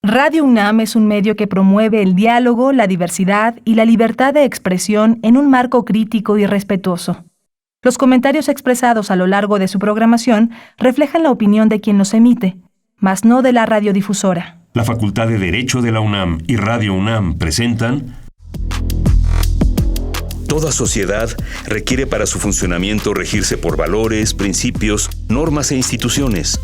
Radio UNAM es un medio que promueve el diálogo, la diversidad y la libertad de expresión en un marco crítico y respetuoso. Los comentarios expresados a lo largo de su programación reflejan la opinión de quien los emite, mas no de la radiodifusora. La Facultad de Derecho de la UNAM y Radio UNAM presentan... Toda sociedad requiere para su funcionamiento regirse por valores, principios, normas e instituciones.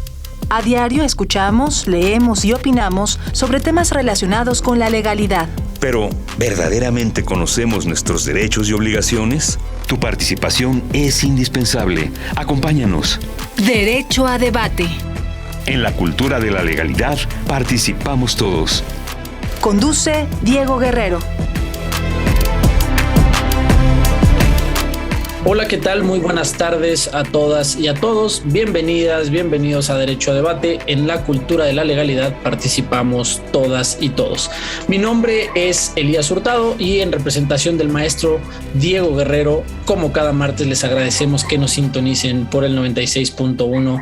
A diario escuchamos, leemos y opinamos sobre temas relacionados con la legalidad. Pero, ¿verdaderamente conocemos nuestros derechos y obligaciones? Tu participación es indispensable. Acompáñanos. Derecho a debate. En la cultura de la legalidad participamos todos. Conduce Diego Guerrero. Hola, ¿qué tal? Muy buenas tardes a todas y a todos. Bienvenidas, bienvenidos a Derecho a Debate. En la cultura de la legalidad participamos todas y todos. Mi nombre es Elías Hurtado y en representación del maestro Diego Guerrero, como cada martes les agradecemos que nos sintonicen por el 96.1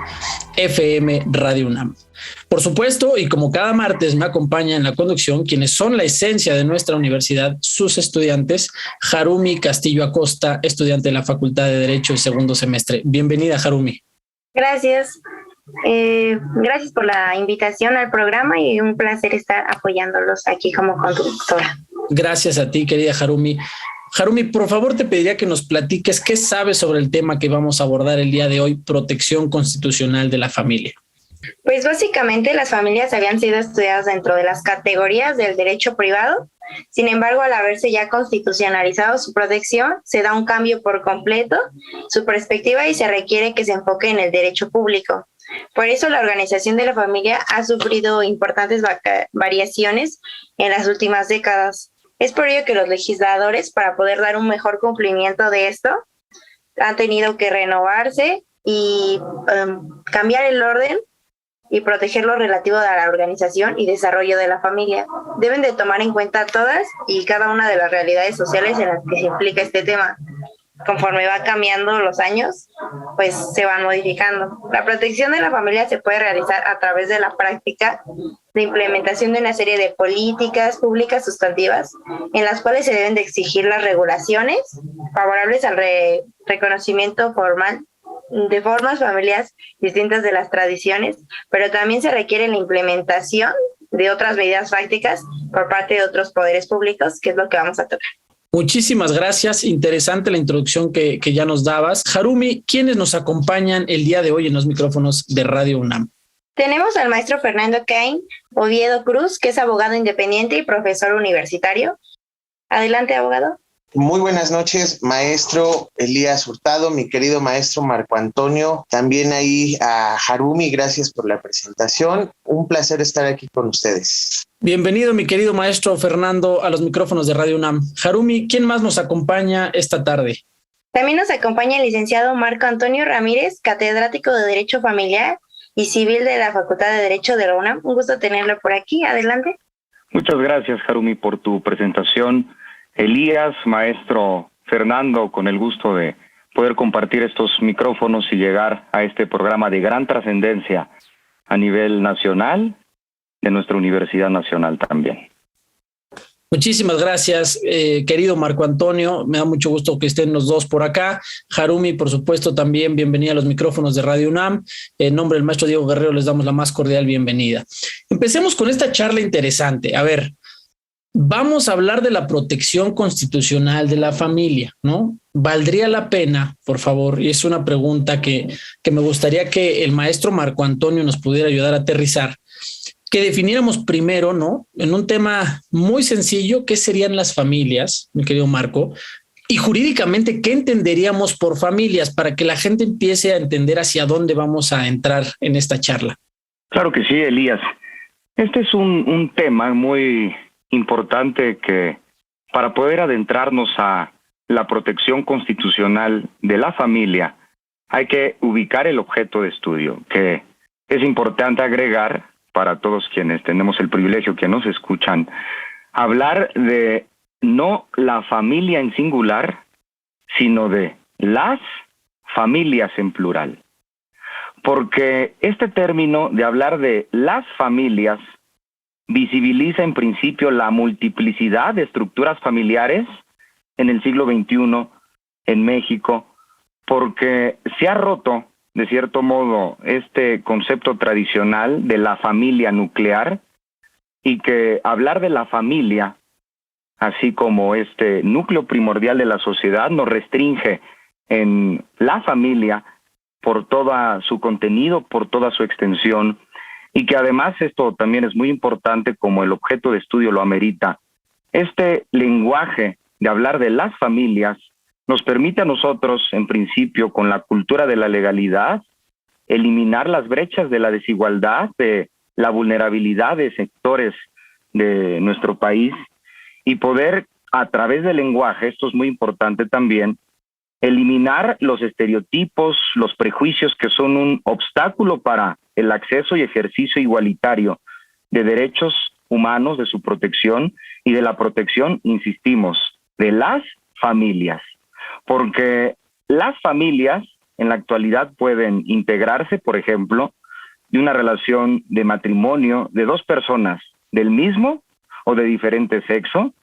FM Radio UNAM. Por supuesto, y como cada martes me acompaña en la conducción quienes son la esencia de nuestra universidad, sus estudiantes, Harumi Castillo Acosta, estudiante de la Facultad de Derecho y segundo semestre. Bienvenida, Harumi. Gracias. Gracias por la invitación al programa y un placer estar apoyándolos aquí como conductora. Gracias a ti, querida Harumi. Harumi, por favor, te pediría que nos platiques qué sabes sobre el tema que vamos a abordar el día de hoy, protección constitucional de la familia. Pues básicamente las familias habían sido estudiadas dentro de las categorías del derecho privado. Sin embargo, al haberse ya constitucionalizado su protección, se da un cambio por completo su perspectiva y se requiere que se enfoque en el derecho público. Por eso la organización de la familia ha sufrido importantes variaciones en las últimas décadas. Es por ello que los legisladores, para poder dar un mejor cumplimiento de esto, han tenido que renovarse y cambiar el orden y proteger lo relativo a la organización y desarrollo de la familia. Deben de tomar en cuenta todas y cada una de las realidades sociales en las que se implica este tema. Conforme va cambiando los años, pues se van modificando. La protección de la familia se puede realizar a través de la práctica de implementación de una serie de políticas públicas sustantivas en las cuales se deben de exigir las regulaciones favorables al reconocimiento formal de formas familiares distintas de las tradiciones, pero también se requiere la implementación de otras medidas prácticas por parte de otros poderes públicos, que es lo que vamos a tocar. Muchísimas gracias, interesante la introducción que ya nos dabas. Harumi, ¿quiénes nos acompañan el día de hoy en los micrófonos de Radio UNAM? Tenemos al maestro Fernando Cain Oviedo Cruz, que es abogado independiente y profesor universitario. Adelante, abogado. Muy buenas noches, maestro Elías Hurtado, mi querido maestro Marco Antonio, también ahí a Harumi, gracias por la presentación. Un placer estar aquí con ustedes. Bienvenido, mi querido maestro Fernando, a los micrófonos de Radio UNAM. Harumi, ¿quién más nos acompaña esta tarde? También nos acompaña el licenciado Marco Antonio Ramírez, catedrático de Derecho Familiar y Civil de la Facultad de Derecho de la UNAM. Un gusto tenerlo por aquí. Adelante. Muchas gracias, Harumi, por tu presentación. Elías, maestro Fernando, con el gusto de poder compartir estos micrófonos y llegar a este programa de gran trascendencia a nivel nacional, de nuestra Universidad Nacional también. Muchísimas gracias, querido Marco Antonio. Me da mucho gusto que estén los dos por acá. Harumi, por supuesto, también bienvenida a los micrófonos de Radio UNAM. En nombre del maestro Diego Guerrero les damos la más cordial bienvenida. Empecemos con esta charla interesante. A ver, vamos a hablar de la protección constitucional de la familia, ¿no? ¿Valdría la pena, por favor? Y es una pregunta que me gustaría que el maestro Marco Antonio nos pudiera ayudar a aterrizar, que definiéramos primero, ¿no? En un tema muy sencillo, ¿qué serían las familias, mi querido Marco? Y jurídicamente, ¿qué entenderíamos por familias para que la gente empiece a entender hacia dónde vamos a entrar en esta charla? Claro que sí, Elías. Este es un tema muy importante que para poder adentrarnos a la protección constitucional de la familia hay que ubicar el objeto de estudio, que es importante agregar para todos quienes tenemos el privilegio que nos escuchan, hablar de no la familia en singular, sino de las familias en plural. Porque este término de hablar de las familias visibiliza en principio la multiplicidad de estructuras familiares en el siglo XXI en México, porque se ha roto, de cierto modo, este concepto tradicional de la familia nuclear, y que hablar de la familia, así como este núcleo primordial de la sociedad, nos restringe en la familia por todo su contenido, por toda su extensión, y que además esto también es muy importante, como el objeto de estudio lo amerita. Este lenguaje de hablar de las familias nos permite a nosotros, en principio, con la cultura de la legalidad, eliminar las brechas de la desigualdad, de la vulnerabilidad de sectores de nuestro país, y poder, a través del lenguaje, esto es muy importante también, eliminar los estereotipos, los prejuicios que son un obstáculo para el acceso y ejercicio igualitario de derechos humanos, de su protección y de la protección, insistimos, de las familias. Porque las familias en la actualidad pueden integrarse, por ejemplo, de una relación de matrimonio de dos personas del mismo o de diferente sexo,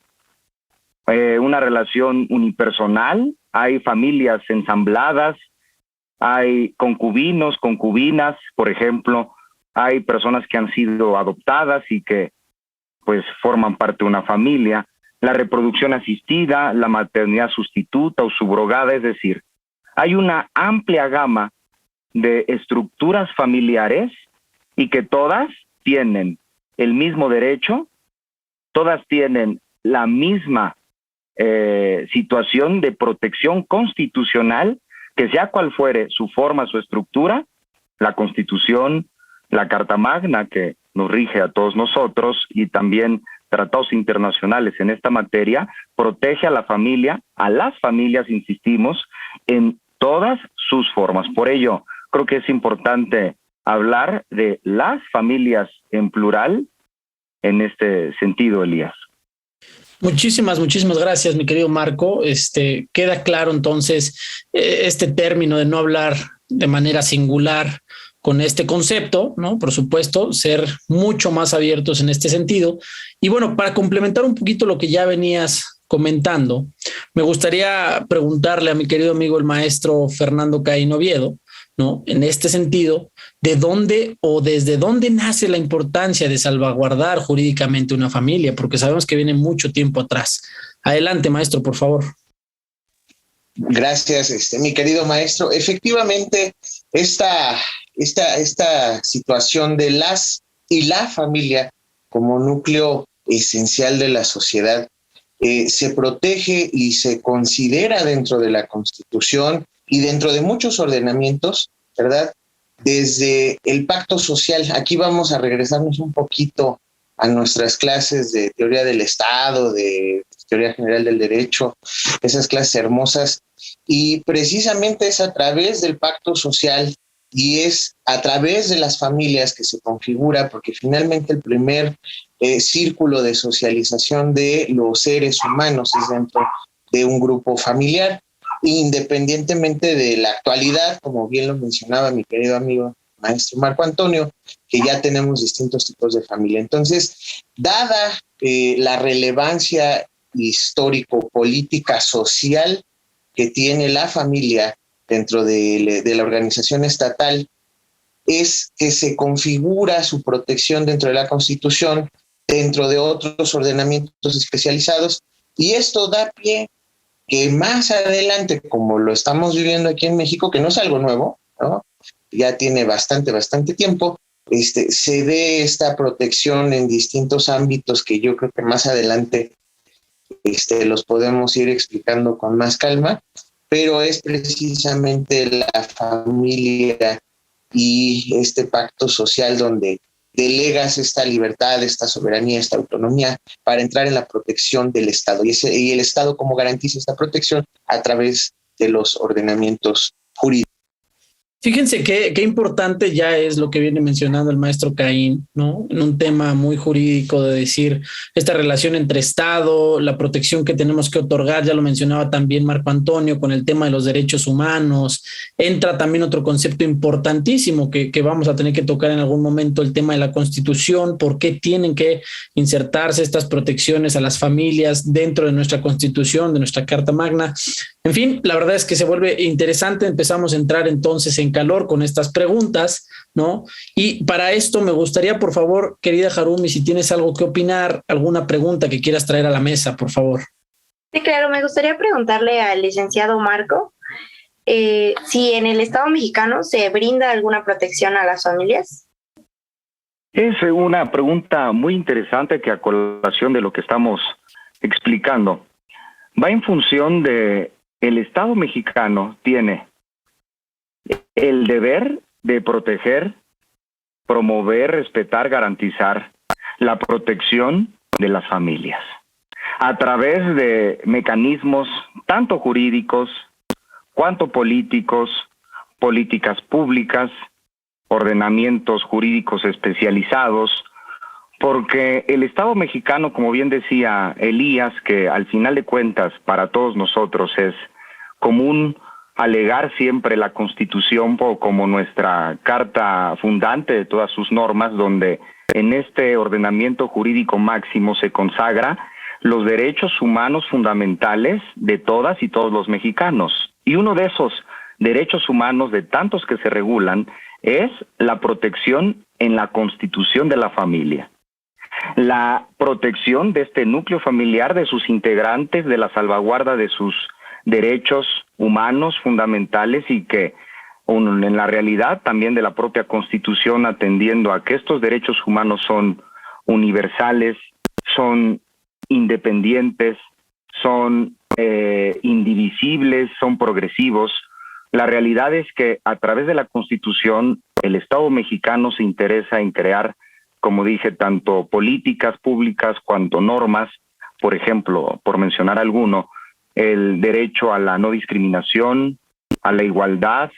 una relación unipersonal, hay familias ensambladas, hay concubinos, concubinas, por ejemplo, hay personas que han sido adoptadas y que pues forman parte de una familia, la reproducción asistida, la maternidad sustituta o subrogada, es decir, hay una amplia gama de estructuras familiares y que todas tienen el mismo derecho, todas tienen la misma situación de protección constitucional, que sea cual fuere su forma, su estructura, la Constitución, la Carta Magna que nos rige a todos nosotros y también tratados internacionales en esta materia, protege a la familia, a las familias, insistimos, en todas sus formas. Por ello, creo que es importante hablar de las familias en plural en este sentido, Elías. Muchísimas gracias, mi querido Marco. Queda claro entonces este término de no hablar de manera singular con este concepto, ¿no? Por supuesto, ser mucho más abiertos en este sentido. Y bueno, para complementar un poquito lo que ya venías comentando, me gustaría preguntarle a mi querido amigo el maestro Fernando Caín Oviedo, ¿no? En este sentido, ¿de dónde o desde dónde nace la importancia de salvaguardar jurídicamente una familia? Porque sabemos que viene mucho tiempo atrás. Adelante, maestro, por favor. Gracias, mi querido maestro. Efectivamente, esta situación de las y la familia como núcleo esencial de la sociedad se protege y se considera dentro de la Constitución y dentro de muchos ordenamientos, ¿verdad? Desde el pacto social. Aquí vamos a regresarnos un poquito a nuestras clases de teoría del Estado, de teoría general del derecho, esas clases hermosas, y precisamente es a través del pacto social y es a través de las familias que se configura, porque finalmente el primer círculo de socialización de los seres humanos es dentro de un grupo familiar, independientemente de la actualidad, como bien lo mencionaba mi querido amigo maestro Marco Antonio, que ya tenemos distintos tipos de familia. Entonces, dada la relevancia histórico-política social que tiene la familia dentro de la organización estatal, es que se configura su protección dentro de la Constitución, dentro de otros ordenamientos especializados, y esto da pie que más adelante, como lo estamos viviendo aquí en México, que no es algo nuevo, ¿no? Ya tiene bastante tiempo, se dé esta protección en distintos ámbitos que yo creo que más adelante los podemos ir explicando con más calma, pero es precisamente la familia y este pacto social donde delegas esta libertad, esta soberanía, esta autonomía para entrar en la protección del Estado. Y el Estado, ¿cómo garantiza esta protección? A través de los ordenamientos jurídicos. Fíjense qué importante ya es lo que viene mencionando el maestro Caín, ¿no? En un tema muy jurídico de decir esta relación entre Estado, la protección que tenemos que otorgar, ya lo mencionaba también Marco Antonio con el tema de los derechos humanos. Entra también otro concepto importantísimo que vamos a tener que tocar en algún momento, el tema de la Constitución, por qué tienen que insertarse estas protecciones a las familias dentro de nuestra Constitución, de nuestra Carta Magna. En fin, la verdad es que se vuelve interesante. Empezamos a entrar entonces en calor con estas preguntas, ¿no? Y para esto me gustaría, por favor, querida Harumi, si tienes algo que opinar, alguna pregunta que quieras traer a la mesa, por favor. Sí, claro, me gustaría preguntarle al licenciado Marco si en el Estado mexicano se brinda alguna protección a las familias. Es una pregunta muy interesante que a colación de lo que estamos explicando va en función de el Estado mexicano tiene el deber de proteger, promover, respetar, garantizar la protección de las familias a través de mecanismos tanto jurídicos cuanto políticos, políticas públicas, ordenamientos jurídicos especializados, porque el Estado mexicano, como bien decía Elías, que al final de cuentas para todos nosotros es común alegar siempre la Constitución como nuestra carta fundante de todas sus normas, donde en este ordenamiento jurídico máximo se consagra los derechos humanos fundamentales de todas y todos los mexicanos. Y uno de esos derechos humanos, de tantos que se regulan, es la protección en la Constitución de la familia. La protección de este núcleo familiar, de sus integrantes, de la salvaguarda de sus derechos humanos fundamentales y que en la realidad también de la propia Constitución, atendiendo a que estos derechos humanos son universales, son independientes, son indivisibles, son progresivos. La realidad es que a través de la Constitución el Estado mexicano se interesa en crear, como dije, tanto políticas públicas cuanto normas, por ejemplo, por mencionar alguno, el derecho a la no discriminación, a la igualdad,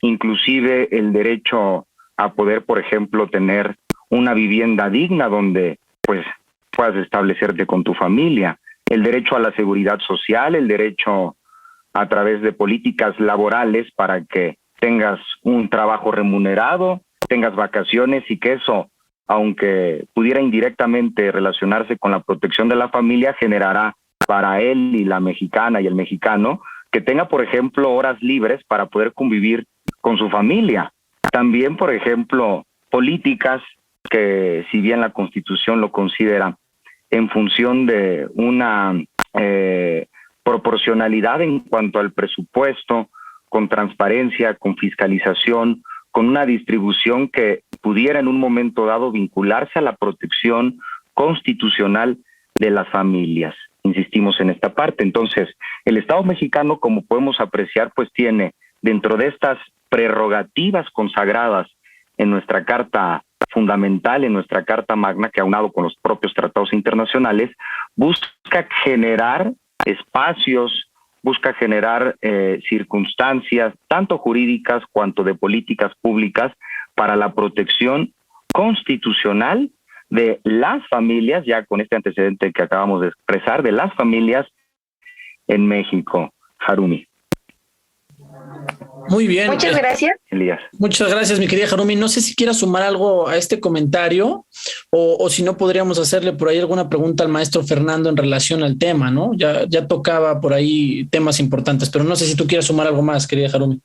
inclusive el derecho a poder, por ejemplo, tener una vivienda digna donde pues puedas establecerte con tu familia, el derecho a la seguridad social, el derecho a través de políticas laborales para que tengas un trabajo remunerado, tengas vacaciones y que eso, aunque pudiera indirectamente relacionarse con la protección de la familia, generará para él y la mexicana y el mexicano que tenga, por ejemplo, horas libres para poder convivir con su familia. También, por ejemplo, políticas que, si bien la Constitución lo considera en función de una proporcionalidad en cuanto al presupuesto, con transparencia, con fiscalización, con una distribución que pudiera en un momento dado vincularse a la protección constitucional de las familias. Insistimos en esta parte. Entonces, el Estado mexicano, como podemos apreciar, pues tiene dentro de estas prerrogativas consagradas en nuestra Carta Fundamental, en nuestra Carta Magna, que aunado con los propios tratados internacionales, busca generar espacios, busca generar circunstancias, tanto jurídicas cuanto de políticas públicas, para la protección constitucional de las familias, ya con este antecedente que acabamos de expresar, de las familias en México. Harumi. Muy bien. Muchas gracias. Elías. Muchas gracias, mi querida Harumi. No sé si quieras sumar algo a este comentario o si no podríamos hacerle por ahí alguna pregunta al maestro Fernando en relación al tema, ¿no? Ya tocaba por ahí temas importantes, pero no sé si tú quieras sumar algo más, querida Harumi.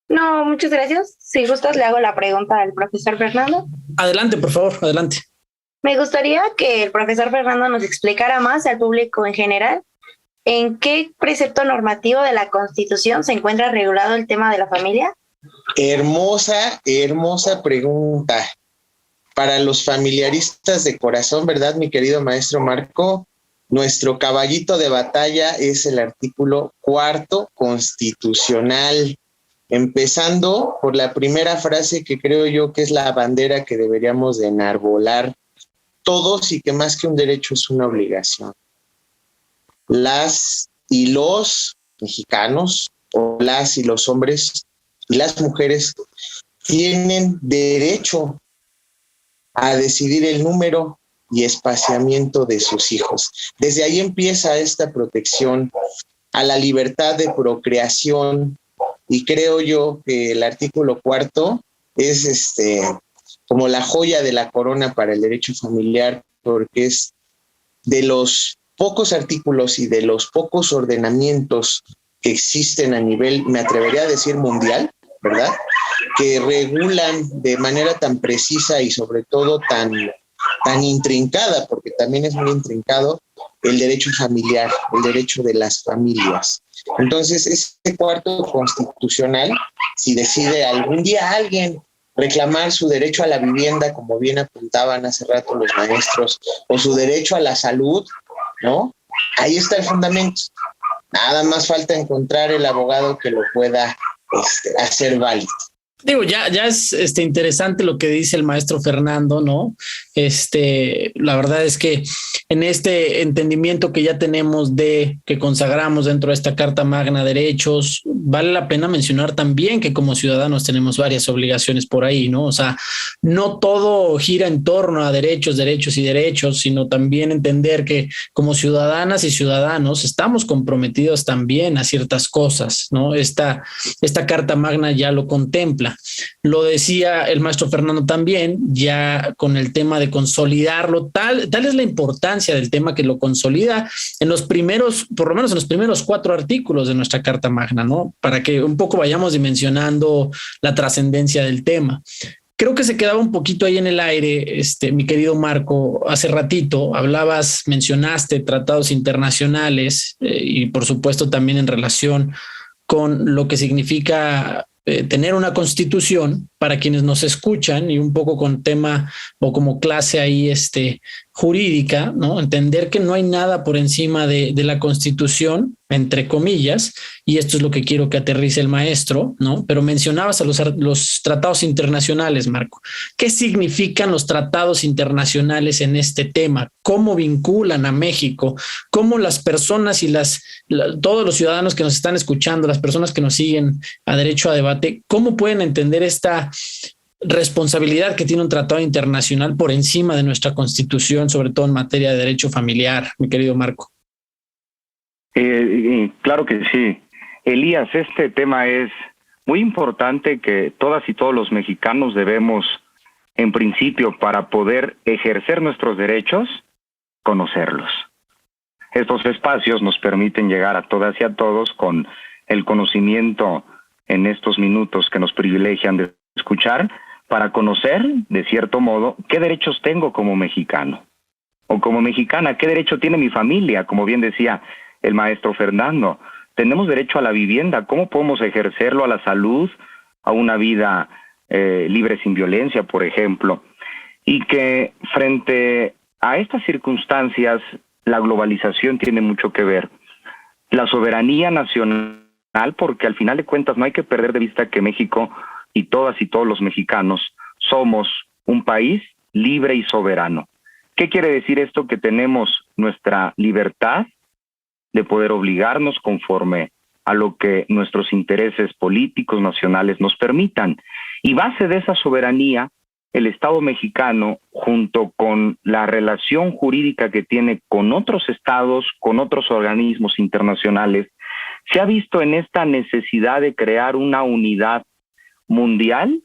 No, muchas gracias. Si gustas, le hago la pregunta al profesor Fernando. Adelante, por favor, adelante. Me gustaría que el profesor Fernando nos explicara más al público en general en qué precepto normativo de la Constitución se encuentra regulado el tema de la familia. Hermosa pregunta. Para los familiaristas de corazón, ¿verdad, mi querido maestro Marco? Nuestro caballito de batalla es el artículo 4º constitucional. Empezando por la primera frase que creo yo que es la bandera que deberíamos de enarbolar todos y que más que un derecho es una obligación. Las y los mexicanos o las y los hombres y las mujeres tienen derecho a decidir el número y espaciamiento de sus hijos. Desde ahí empieza esta protección a la libertad de procreación, y creo yo que el artículo 4 es como la joya de la corona para el derecho familiar, porque es de los pocos artículos y de los pocos ordenamientos que existen a nivel, me atrevería a decir, mundial, ¿verdad?, que regulan de manera tan precisa y sobre todo tan intrincada, porque también es muy intrincado, el derecho familiar, el derecho de las familias. Entonces, este cuarto constitucional, si decide algún día alguien reclamar su derecho a la vivienda, como bien apuntaban hace rato los maestros, o su derecho a la salud, ¿no? Ahí está el fundamento. Nada más falta encontrar el abogado que lo pueda hacer válido. Digo, ya es interesante lo que dice el maestro Fernando, ¿no? La verdad es que en este entendimiento que ya tenemos de que consagramos dentro de esta Carta Magna derechos, vale la pena mencionar también que como ciudadanos tenemos varias obligaciones por ahí, ¿no? O sea, no todo gira en torno a derechos, sino también entender que como ciudadanas y ciudadanos estamos comprometidos también a ciertas cosas, ¿no? Esta Carta Magna ya lo contempla. Lo decía el maestro Fernando también, ya con el tema de consolidarlo, tal es la importancia del tema que lo consolida en los primeros, por lo menos en los primeros 4 artículos de nuestra Carta Magna, ¿no? Para que un poco vayamos dimensionando la trascendencia del tema. Creo que se quedaba un poquito ahí en el aire, mi querido Marco, hace ratito mencionaste tratados internacionales y por supuesto también en relación con lo que significa tener una constitución para quienes nos escuchan y un poco con tema o como clase ahí jurídica, ¿no? Entender que no hay nada por encima de la constitución, entre comillas, y esto es lo que quiero que aterrice el maestro, ¿no? Pero mencionabas a los tratados internacionales, Marco. ¿Qué significan los tratados internacionales en este tema? ¿Cómo vinculan a México? ¿Cómo las personas y todos los ciudadanos que nos están escuchando, las personas que nos siguen a Derecho a Debate, cómo pueden entender esta responsabilidad que tiene un tratado internacional por encima de nuestra Constitución, sobre todo en materia de derecho familiar, mi querido Marco? Claro que sí. Elías, este tema es muy importante que todas y todos los mexicanos debemos, en principio, para poder ejercer nuestros derechos, conocerlos. Estos espacios nos permiten llegar a todas y a todos con el conocimiento en estos minutos que nos privilegian de escuchar, para conocer, de cierto modo, qué derechos tengo como mexicano o como mexicana, qué derecho tiene mi familia, como bien decía el maestro Fernando. Tenemos derecho a la vivienda, ¿cómo podemos ejercerlo? A la salud, a una vida libre sin violencia, por ejemplo. Y que frente a estas circunstancias, la globalización tiene mucho que ver. La soberanía nacional, porque al final de cuentas no hay que perder de vista que México y todas y todos los mexicanos somos un país libre y soberano. ¿Qué quiere decir esto? Que tenemos nuestra libertad de poder obligarnos conforme a lo que nuestros intereses políticos nacionales nos permitan. Y base de esa soberanía, el Estado mexicano, junto con la relación jurídica que tiene con otros estados, con otros organismos internacionales, se ha visto en esta necesidad de crear una unidad mundial,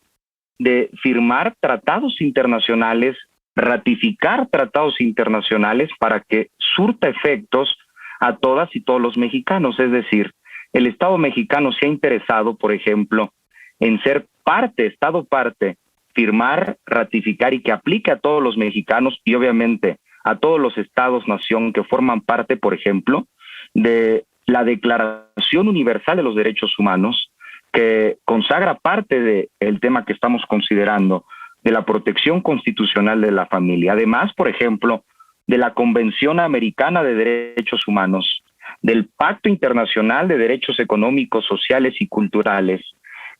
de firmar tratados internacionales, ratificar tratados internacionales para que surta efectos a todas y todos los mexicanos. Es decir, el Estado mexicano se ha interesado, por ejemplo, en ser parte, Estado parte, firmar, ratificar y que aplique a todos los mexicanos y obviamente a todos los estados-nación que forman parte, por ejemplo, de la Declaración Universal de los Derechos Humanos, que consagra parte del tema que estamos considerando, de la protección constitucional de la familia. Además, por ejemplo, de la Convención Americana de Derechos Humanos, del Pacto Internacional de Derechos Económicos, Sociales y Culturales,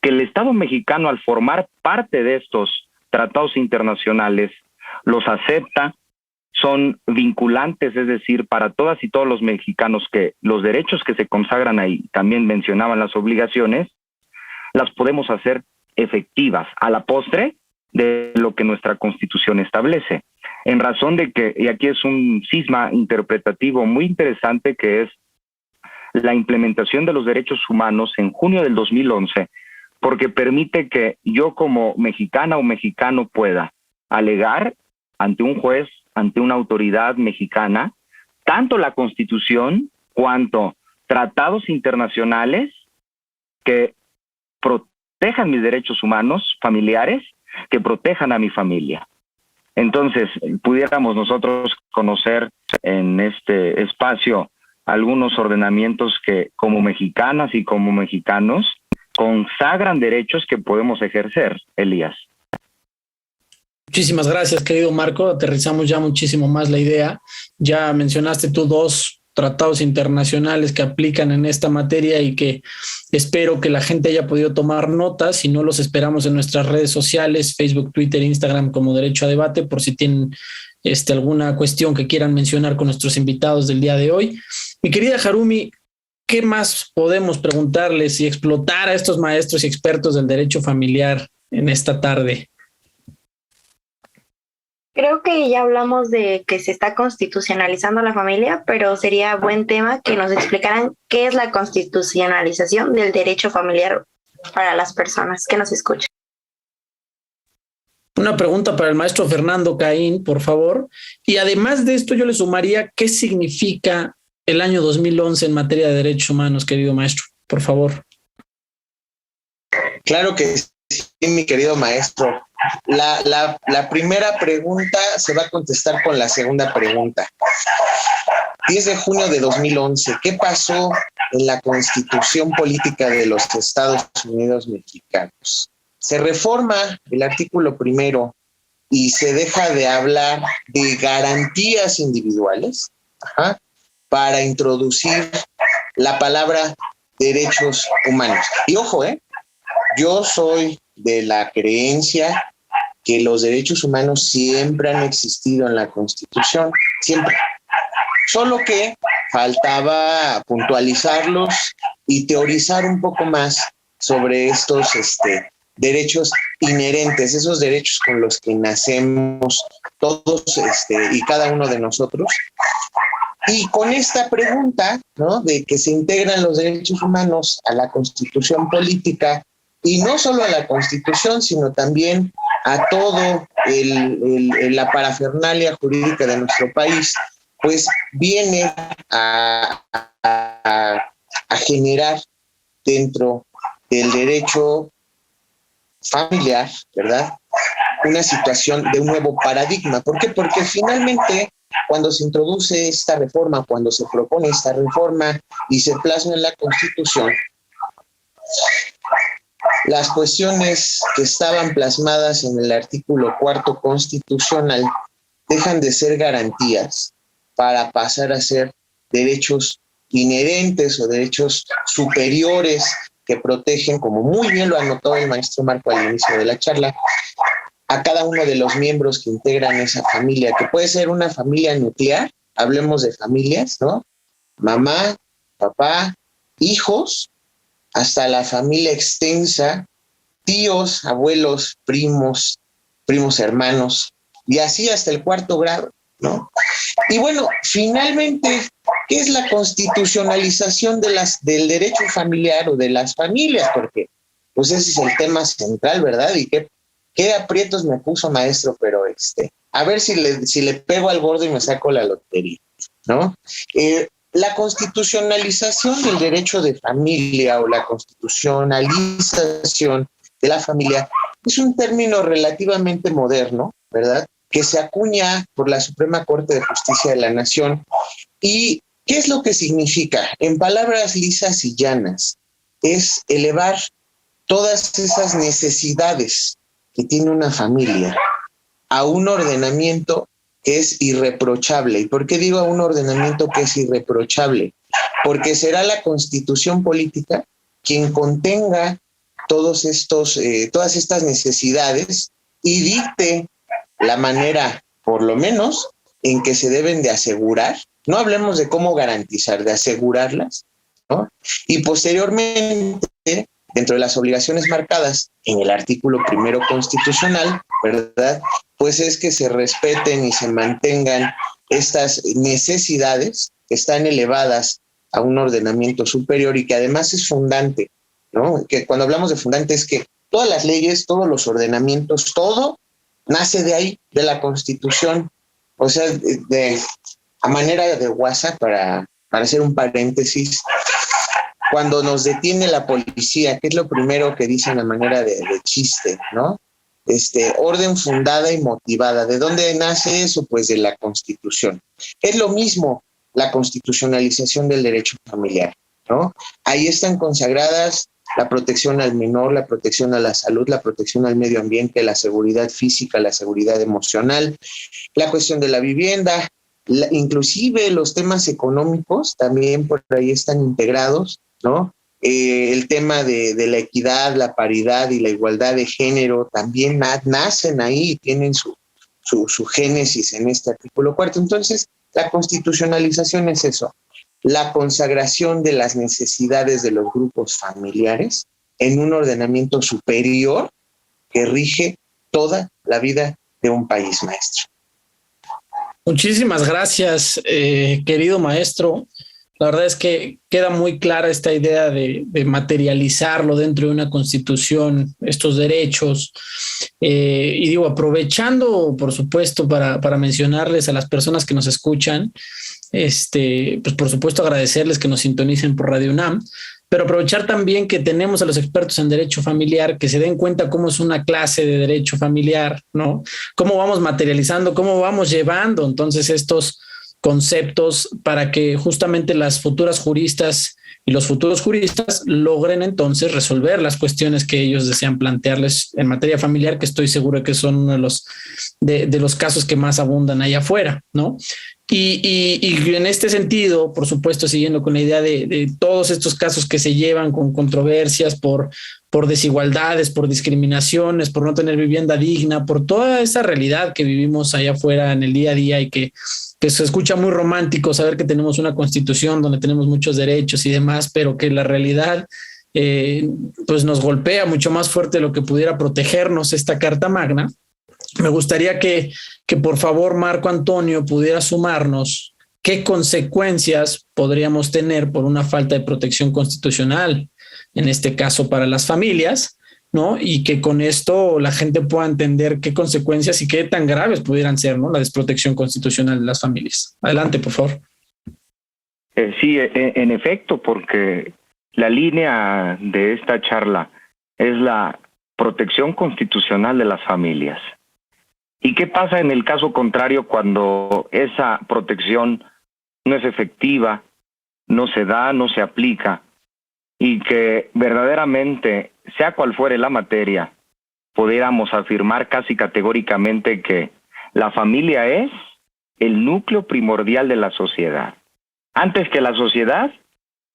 que el Estado mexicano, al formar parte de estos tratados internacionales, los acepta, son vinculantes, es decir, para todas y todos los mexicanos, que los derechos que se consagran ahí, también mencionaban las obligaciones, las podemos hacer efectivas a la postre de lo que nuestra Constitución establece. En razón de que, y aquí es un cisma interpretativo muy interesante, que es la implementación de los derechos humanos en junio del 2011, porque permite que yo como mexicana o mexicano pueda alegar ante un juez, ante una autoridad mexicana, tanto la Constitución cuanto tratados internacionales que protejan mis derechos humanos familiares, que protejan a mi familia. Entonces, pudiéramos nosotros conocer en este espacio algunos ordenamientos que como mexicanas y como mexicanos consagran derechos que podemos ejercer, Elías. Muchísimas gracias, querido Marco. Aterrizamos ya muchísimo más la idea. Ya mencionaste tú 2 tratados internacionales que aplican en esta materia y que espero que la gente haya podido tomar notas. Si no, los esperamos en nuestras redes sociales, Facebook, Twitter, Instagram, como Derecho a Debate, por si tienen alguna cuestión que quieran mencionar con nuestros invitados del día de hoy. Mi querida Harumi, ¿qué más podemos preguntarles y explotar a estos maestros y expertos del derecho familiar en esta tarde? Creo que ya hablamos de que se está constitucionalizando la familia, pero sería buen tema que nos explicaran qué es la constitucionalización del derecho familiar para las personas que nos escuchan. Una pregunta para el maestro Fernando Caín, por favor. Y además de esto, yo le sumaría qué significa el año 2011 en materia de derechos humanos, querido maestro, por favor. Claro que sí, mi querido maestro. La primera pregunta se va a contestar con la segunda pregunta. 10 de junio de 2011, ¿qué pasó en la Constitución Política de los Estados Unidos Mexicanos? Se reforma el artículo 1 y se deja de hablar de garantías individuales para introducir la palabra derechos humanos. Y ojo, yo soy de la creencia que los derechos humanos siempre han existido en la Constitución, siempre. Solo que faltaba puntualizarlos y teorizar un poco más sobre estos derechos inherentes, esos derechos con los que nacemos todos y cada uno de nosotros. Y con esta pregunta, ¿no?, de que se integran los derechos humanos a la Constitución política, y no solo a la Constitución, sino también a todo la parafernalia jurídica de nuestro país, pues viene a generar dentro del derecho familiar, ¿verdad?, una situación de un nuevo paradigma. ¿Por qué? Porque finalmente, cuando se introduce esta reforma, cuando se propone esta reforma y se plasma en la Constitución, las cuestiones que estaban plasmadas en el artículo 4 constitucional dejan de ser garantías para pasar a ser derechos inherentes o derechos superiores que protegen, como muy bien lo anotó el maestro Marco al inicio de la charla, a cada uno de los miembros que integran esa familia, que puede ser una familia nuclear, hablemos de familias, ¿no? Mamá, papá, hijos, hasta la familia extensa, tíos, abuelos, primos hermanos, y así hasta el 4º grado, ¿no? Y bueno, finalmente, ¿qué es la constitucionalización del derecho familiar o de las familias? Porque pues ese es el tema central, ¿verdad? Y qué aprietos me puso, maestro, pero a ver si le pego al gordo y me saco la lotería, ¿no? La constitucionalización del derecho de familia o la constitucionalización de la familia es un término relativamente moderno, ¿verdad?, que se acuña por la Suprema Corte de Justicia de la Nación. ¿Y qué es lo que significa? En palabras lisas y llanas, es elevar todas esas necesidades que tiene una familia a un ordenamiento que es irreprochable. ¿Y por qué digo a un ordenamiento que es irreprochable? Porque será la Constitución política quien contenga todas estas necesidades y dicte la manera, por lo menos, en que se deben de asegurar. No hablemos de cómo garantizar, de asegurarlas, ¿no? Y posteriormente dentro de las obligaciones marcadas en el artículo 1 constitucional, ¿verdad? Pues es que se respeten y se mantengan estas necesidades que están elevadas a un ordenamiento superior y que además es fundante, ¿no? Que cuando hablamos de fundante es que todas las leyes, todos los ordenamientos, todo nace de ahí, de la Constitución. O sea, a manera de WhatsApp, para hacer un paréntesis, cuando nos detiene la policía, ¿qué es lo primero que dicen a manera de chiste, ¿no? Orden fundada y motivada. ¿De dónde nace eso? Pues de la Constitución. Es lo mismo la constitucionalización del derecho familiar, ¿no? Ahí están consagradas la protección al menor, la protección a la salud, la protección al medio ambiente, la seguridad física, la seguridad emocional, la cuestión de la vivienda, inclusive los temas económicos también por ahí están integrados, ¿no? El tema de la equidad, la paridad y la igualdad de género también nacen ahí y tienen su génesis en este artículo 4. Entonces, la constitucionalización es eso, la consagración de las necesidades de los grupos familiares en un ordenamiento superior que rige toda la vida de un país, maestro. Muchísimas gracias, querido maestro. La verdad es que queda muy clara esta idea de materializarlo dentro de una constitución, estos derechos. Y digo, aprovechando, por supuesto, para mencionarles a las personas que nos escuchan, pues por supuesto agradecerles que nos sintonicen por Radio UNAM, pero aprovechar también que tenemos a los expertos en derecho familiar, que se den cuenta cómo es una clase de derecho familiar, ¿no? Cómo vamos materializando, cómo vamos llevando entonces estos conceptos para que justamente las futuras juristas y los futuros juristas logren entonces resolver las cuestiones que ellos desean plantearles en materia familiar, que estoy seguro que son uno de los casos que más abundan allá afuera, ¿no? Y en este sentido, por supuesto, siguiendo con la idea de todos estos casos que se llevan con controversias por desigualdades, por discriminaciones, por no tener vivienda digna, por toda esa realidad que vivimos allá afuera en el día a día y que se escucha muy romántico saber que tenemos una constitución donde tenemos muchos derechos y demás, pero que la realidad pues nos golpea mucho más fuerte de lo que pudiera protegernos esta Carta Magna. Me gustaría que por favor Marco Antonio pudiera sumarnos qué consecuencias podríamos tener por una falta de protección constitucional, en este caso para las familias, ¿no? Y que con esto la gente pueda entender qué consecuencias y qué tan graves pudieran ser, ¿no? La desprotección constitucional de las familias. Adelante, por favor. Sí, en efecto, porque la línea de esta charla es la protección constitucional de las familias. ¿Y qué pasa en el caso contrario cuando esa protección no es efectiva, no se da, no se aplica, y que verdaderamente, sea cual fuere la materia, pudiéramos afirmar casi categóricamente que la familia es el núcleo primordial de la sociedad? Antes que la sociedad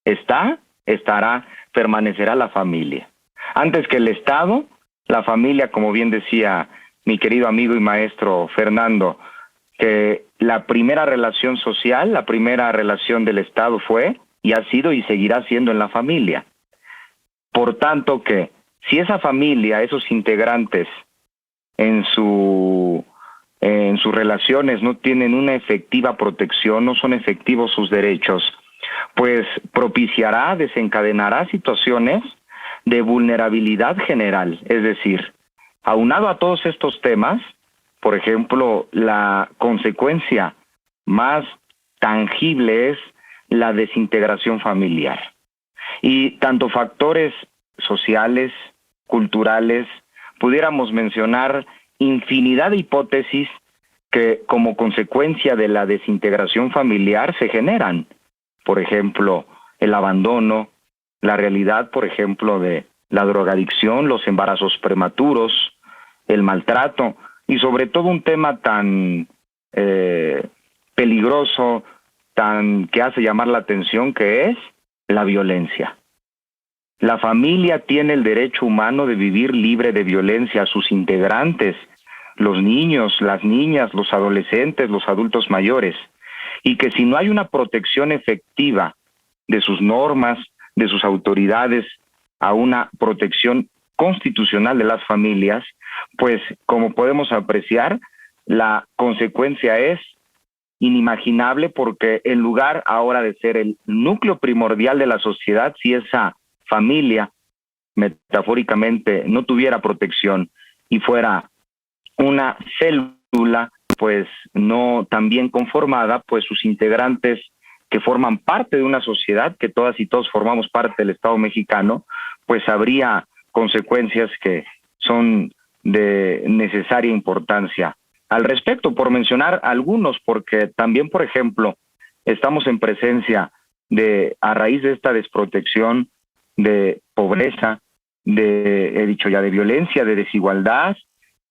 estará, permanecerá la familia. Antes que el Estado, la familia, como bien decía mi querido amigo y maestro Fernando, que la primera relación social, la primera relación del Estado fue y ha sido y seguirá siendo en la familia. Por tanto que si esa familia, esos integrantes en sus relaciones no tienen una efectiva protección, no son efectivos sus derechos, pues propiciará, desencadenará situaciones de vulnerabilidad general. Es decir, aunado a todos estos temas, por ejemplo, la consecuencia más tangible es la desintegración familiar. Y tanto factores sociales, culturales, pudiéramos mencionar infinidad de hipótesis que como consecuencia de la desintegración familiar se generan. Por ejemplo, el abandono, la realidad, por ejemplo, de la drogadicción, los embarazos prematuros, el maltrato y sobre todo un tema tan peligroso, tan que hace llamar la atención, que es la violencia. La familia tiene el derecho humano de vivir libre de violencia a sus integrantes, los niños, las niñas, los adolescentes, los adultos mayores, y que si no hay una protección efectiva de sus normas, de sus autoridades, a una protección constitucional de las familias, pues como podemos apreciar, la consecuencia es inimaginable, porque en lugar ahora de ser el núcleo primordial de la sociedad, si esa familia metafóricamente no tuviera protección y fuera una célula pues no tan bien conformada, pues sus integrantes que forman parte de una sociedad, que todas y todos formamos parte del Estado mexicano, pues habría consecuencias que son de necesaria importancia. Al respecto, por mencionar algunos, porque también, por ejemplo, estamos en presencia de, a raíz de esta desprotección, de pobreza, he dicho ya, de violencia, de desigualdad,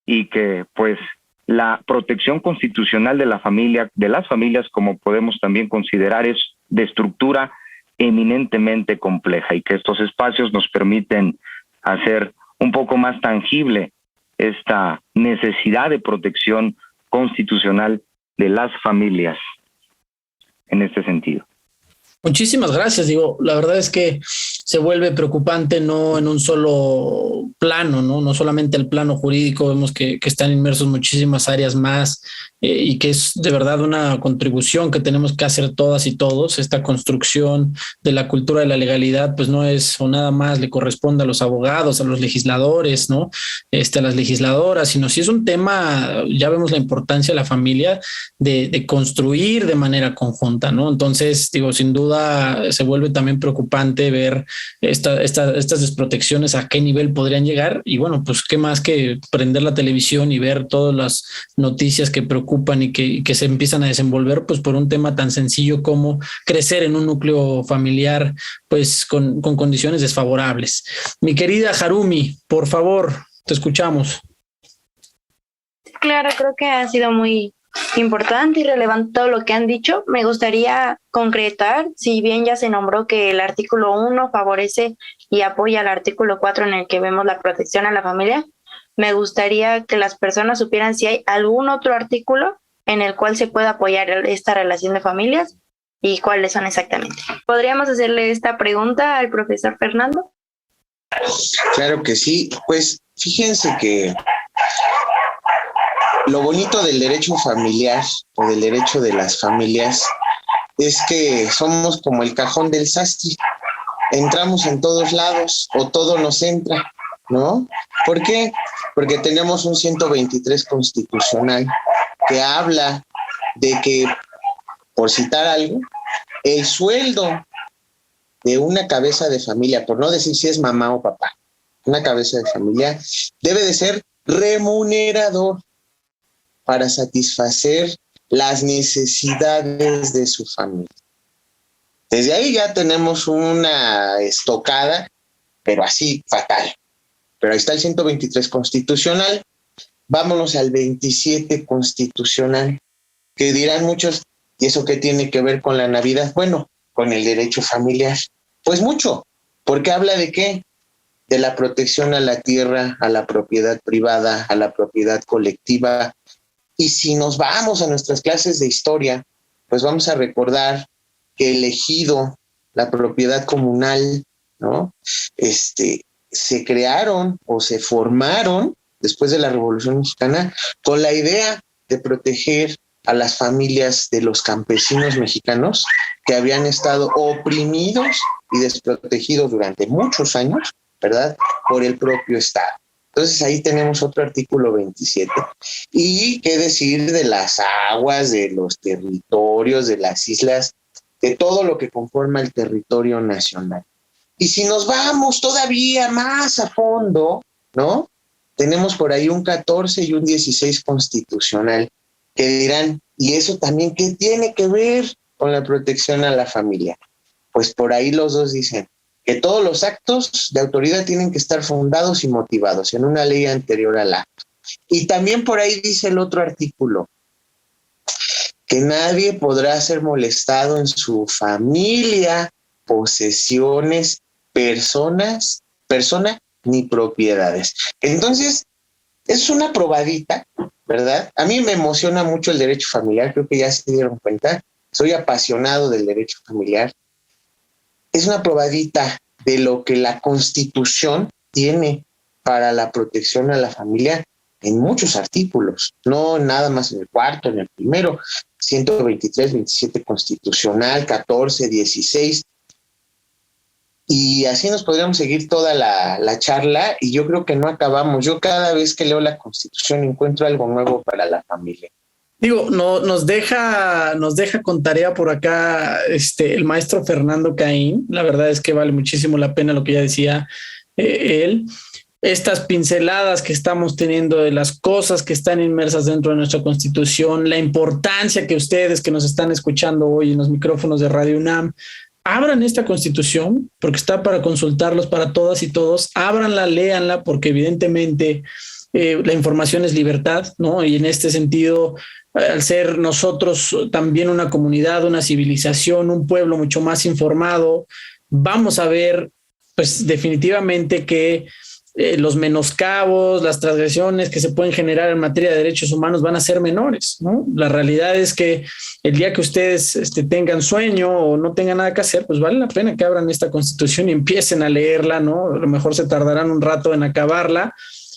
y que pues la protección constitucional de la familia, de las familias, como podemos también considerar, es de estructura eminentemente compleja, y que estos espacios nos permiten hacer un poco más tangible esta necesidad de protección constitucional de las familias en este sentido. Muchísimas gracias. Digo, la verdad es que se vuelve preocupante no en un solo plano, no solamente el plano jurídico, vemos que están inmersos muchísimas áreas más, y que es de verdad una contribución que tenemos que hacer todas y todos. Esta construcción de la cultura de la legalidad, pues no es o nada más le corresponde a los abogados, a los legisladores, ¿no? A las legisladoras, sino si es un tema, ya vemos la importancia de la familia de construir de manera conjunta, ¿no? Entonces, digo, sin duda se vuelve también preocupante ver estas desprotecciones, a qué nivel podrían llegar. Y bueno, pues qué más que prender la televisión y ver todas las noticias que preocupan y que se empiezan a desenvolver, pues por un tema tan sencillo como crecer en un núcleo familiar pues con condiciones desfavorables. Mi querida Harumi, por favor, te escuchamos. Claro, creo que ha sido muy importante y relevante todo lo que han dicho. Me gustaría concretar, si bien ya se nombró que el artículo 1 favorece y apoya al artículo 4 en el que vemos la protección a la familia, me gustaría que las personas supieran si hay algún otro artículo en el cual se pueda apoyar esta relación de familias y cuáles son exactamente. ¿Podríamos hacerle esta pregunta al profesor Fernando? Claro que sí. Pues fíjense que lo bonito del derecho familiar o del derecho de las familias es que somos como el cajón del sastre. Entramos en todos lados o todo nos entra, ¿no? ¿Por qué? Porque tenemos un 123 constitucional que habla de que, por citar algo, el sueldo de una cabeza de familia, por no decir si es mamá o papá, una cabeza de familia debe de ser remunerador para satisfacer las necesidades de su familia. Desde ahí ya tenemos una estocada, pero así fatal. Pero ahí está el 123 constitucional. Vámonos al 27 constitucional, que dirán muchos, ¿y eso qué tiene que ver con la Navidad? Bueno, con el derecho familiar. Pues mucho, porque habla de qué? De la protección a la tierra, a la propiedad privada, a la propiedad colectiva. Y si nos vamos a nuestras clases de historia, pues vamos a recordar que el ejido, la propiedad comunal, ¿no? Se crearon o se formaron después de la Revolución Mexicana con la idea de proteger a las familias de los campesinos mexicanos que habían estado oprimidos y desprotegidos durante muchos años, ¿verdad?, por el propio Estado. Entonces ahí tenemos otro artículo 27. Y qué decir de las aguas, de los territorios, de las islas, de todo lo que conforma el territorio nacional. Y si nos vamos todavía más a fondo, ¿no? Tenemos por ahí un 14 y un 16 constitucional que dirán, ¿y eso también qué tiene que ver con la protección a la familia? Pues por ahí los dos dicen que todos los actos de autoridad tienen que estar fundados y motivados en una ley anterior al acto. Y también por ahí dice el otro artículo, que nadie podrá ser molestado en su familia, posesiones, persona ni propiedades. Entonces, es una probadita, ¿verdad? A mí me emociona mucho el derecho familiar, creo que ya se dieron cuenta. Soy apasionado del derecho familiar. Es una probadita de lo que la Constitución tiene para la protección a la familia en muchos artículos, no nada más en el cuarto, en el primero, 123, 27 constitucional, 14, 16, y así nos podríamos seguir toda la charla, y yo creo que no acabamos. Yo cada vez que leo la Constitución encuentro algo nuevo para la familia. Digo, no, nos deja con tarea por acá el maestro Fernando Caín. La verdad es que vale muchísimo la pena lo que ya decía él. Estas pinceladas que estamos teniendo de las cosas que están inmersas dentro de nuestra Constitución, la importancia que ustedes que nos están escuchando hoy en los micrófonos de Radio UNAM abran esta Constitución, porque está para consultarlos para todas y todos. Ábranla, léanla, porque evidentemente la información es libertad, ¿no? Y en este sentido, al ser nosotros también una comunidad, una civilización, un pueblo mucho más informado, vamos a ver, pues definitivamente que los menoscabos, las transgresiones que se pueden generar en materia de derechos humanos van a ser menores, ¿no? La realidad es que el día que ustedes tengan sueño o no tengan nada que hacer, pues vale la pena que abran esta Constitución y empiecen a leerla, ¿no? A lo mejor se tardarán un rato en acabarla,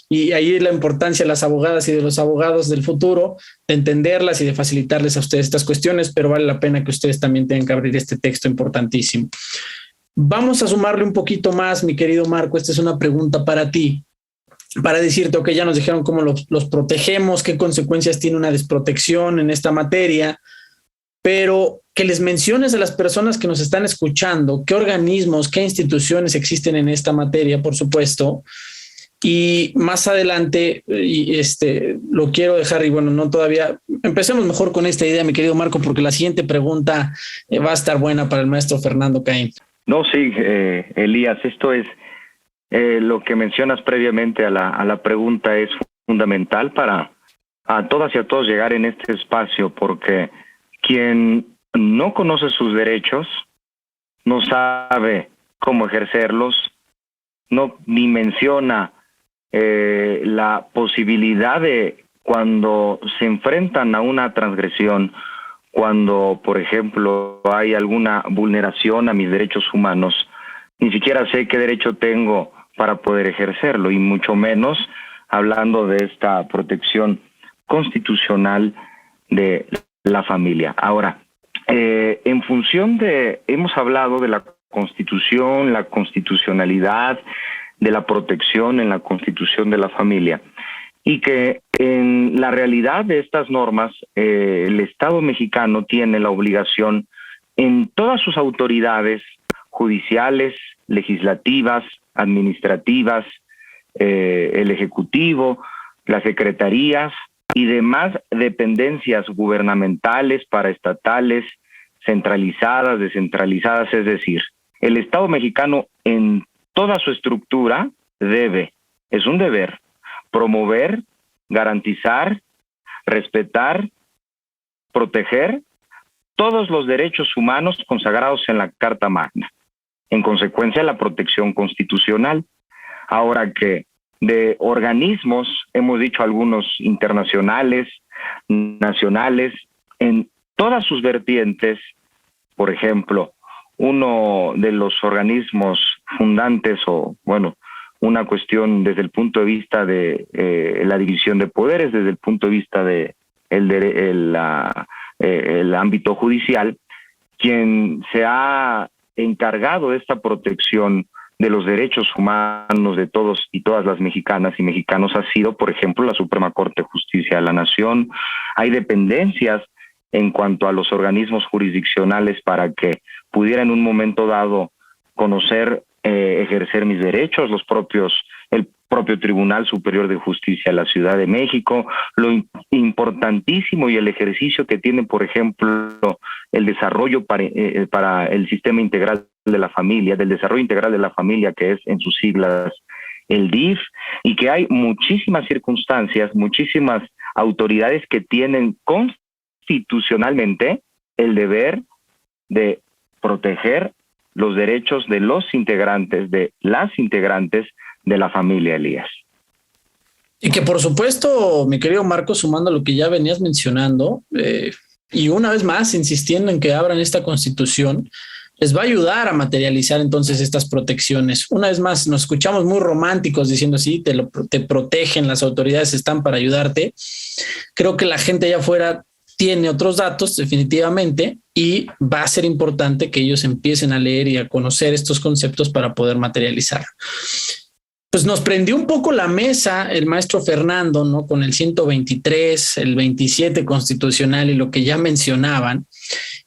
y ahí es la importancia de las abogadas y de los abogados del futuro, de entenderlas y de facilitarles a ustedes estas cuestiones, pero vale la pena que ustedes también tengan que abrir este texto importantísimo. Vamos a sumarle un poquito más, mi querido Marco. Esta es una pregunta para ti, para decirte, ok, ya nos dijeron cómo los protegemos, qué consecuencias tiene una desprotección en esta materia, pero que les menciones a las personas que nos están escuchando qué organismos, qué instituciones existen en esta materia, por supuesto. Y más adelante, lo quiero dejar, y bueno, no todavía, empecemos mejor con esta idea, mi querido Marco, porque la siguiente pregunta va a estar buena para el maestro Fernando Caín. No, sí, Elías, esto es lo que mencionas previamente a la pregunta, es fundamental para a todas y a todos llegar en este espacio, porque quien no conoce sus derechos no sabe cómo ejercerlos, no dimensiona la posibilidad de cuando se enfrentan a una transgresión, cuando, por ejemplo, hay alguna vulneración a mis derechos humanos, ni siquiera sé qué derecho tengo para poder ejercerlo, y mucho menos hablando de esta protección constitucional de la familia. Ahora, en función hemos hablado de la Constitución, la constitucionalidad, de la protección en la Constitución de la familia, y que en la realidad de estas normas, el Estado mexicano tiene la obligación en todas sus autoridades judiciales, legislativas, administrativas, el Ejecutivo, las secretarías y demás dependencias gubernamentales, paraestatales, centralizadas, descentralizadas, es decir, el Estado mexicano en toda su estructura es un deber, promover, garantizar, respetar, proteger todos los derechos humanos consagrados en la Carta Magna. En consecuencia, la protección constitucional. Ahora que de organismos, hemos dicho algunos internacionales, nacionales, en todas sus vertientes, por ejemplo, uno de los organismos fundantes, o bueno, una cuestión desde el punto de vista de la división de poderes, desde el punto de vista de el ámbito judicial, quien se ha encargado de esta protección de los derechos humanos de todos y todas las mexicanas y mexicanos ha sido, por ejemplo, la Suprema Corte de Justicia de la Nación. Hay dependencias en cuanto a los organismos jurisdiccionales para que pudiera en un momento dado conocer, ejercer mis derechos, el propio Tribunal Superior de Justicia de la Ciudad de México, lo importantísimo y el ejercicio que tiene, por ejemplo, el desarrollo para el Sistema Integral de la Familia, del Desarrollo Integral de la Familia, que es en sus siglas el DIF, y que hay muchísimas circunstancias, muchísimas autoridades que tienen constitucionalmente el deber de proteger los derechos de los integrantes, de las integrantes de la familia, Elías. Y que por supuesto, mi querido Marco, sumando a lo que ya venías mencionando, y una vez más insistiendo en que abran esta Constitución, les va a ayudar a materializar entonces estas protecciones. Una vez más, nos escuchamos muy románticos diciendo sí, te protegen, las autoridades están para ayudarte. Creo que la gente allá afuera tiene otros datos definitivamente y va a ser importante que ellos empiecen a leer y a conocer estos conceptos para poder materializar. Pues nos prendió un poco la mesa el maestro Fernando, ¿no? Con el 123, el 27 constitucional y lo que ya mencionaban.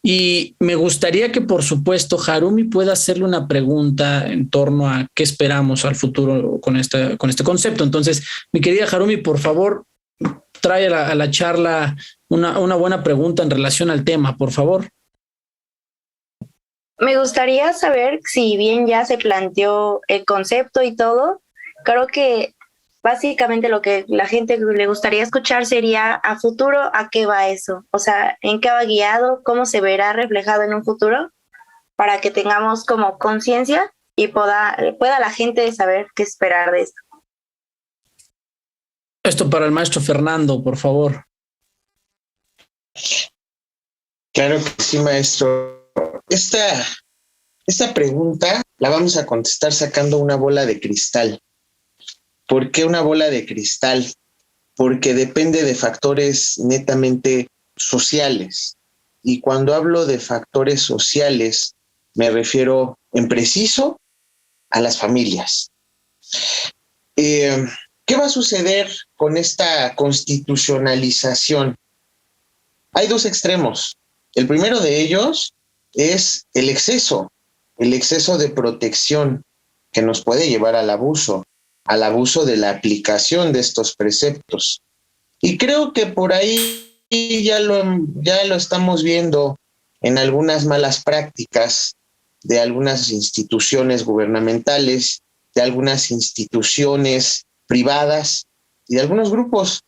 Y me gustaría que, por supuesto, Harumi pueda hacerle una pregunta en torno a qué esperamos al futuro con este concepto. Entonces, mi querida Harumi, por favor, trae a la charla una buena pregunta en relación al tema, por favor. Me gustaría saber si bien ya se planteó el concepto y todo, creo que básicamente lo que la gente le gustaría escuchar sería a futuro, ¿a qué va eso? O sea, ¿en qué va guiado? ¿Cómo se verá reflejado en un futuro? Para que tengamos como conciencia y pueda la gente saber qué esperar de esto. Esto para el maestro Fernando, por favor. Claro que sí, maestro. Esta pregunta la vamos a contestar sacando una bola de cristal. ¿Por qué una bola de cristal? Porque depende de factores netamente sociales. Y cuando hablo de factores sociales, me refiero en preciso a las familias. ¿Qué va a suceder con esta constitucionalización? Hay dos extremos. El primero de ellos es el exceso de protección que nos puede llevar al abuso de la aplicación de estos preceptos. Y creo que por ahí ya lo estamos viendo en algunas malas prácticas de algunas instituciones gubernamentales, de algunas instituciones privadas y de algunos grupos,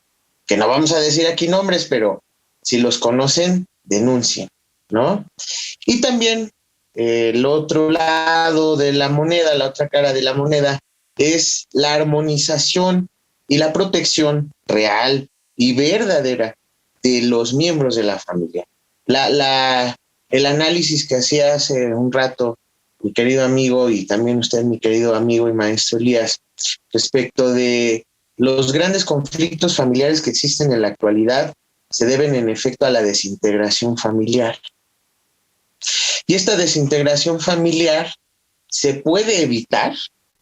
que no vamos a decir aquí nombres, pero si los conocen, denuncien, ¿no? Y también el otro lado de la moneda, la otra cara de la moneda, es la armonización y la protección real y verdadera de los miembros de la familia. El análisis que hacía hace un rato mi querido amigo y también usted, mi querido amigo y maestro Elías, respecto de los grandes conflictos familiares que existen en la actualidad, se deben en efecto a la desintegración familiar. Y esta desintegración familiar se puede evitar,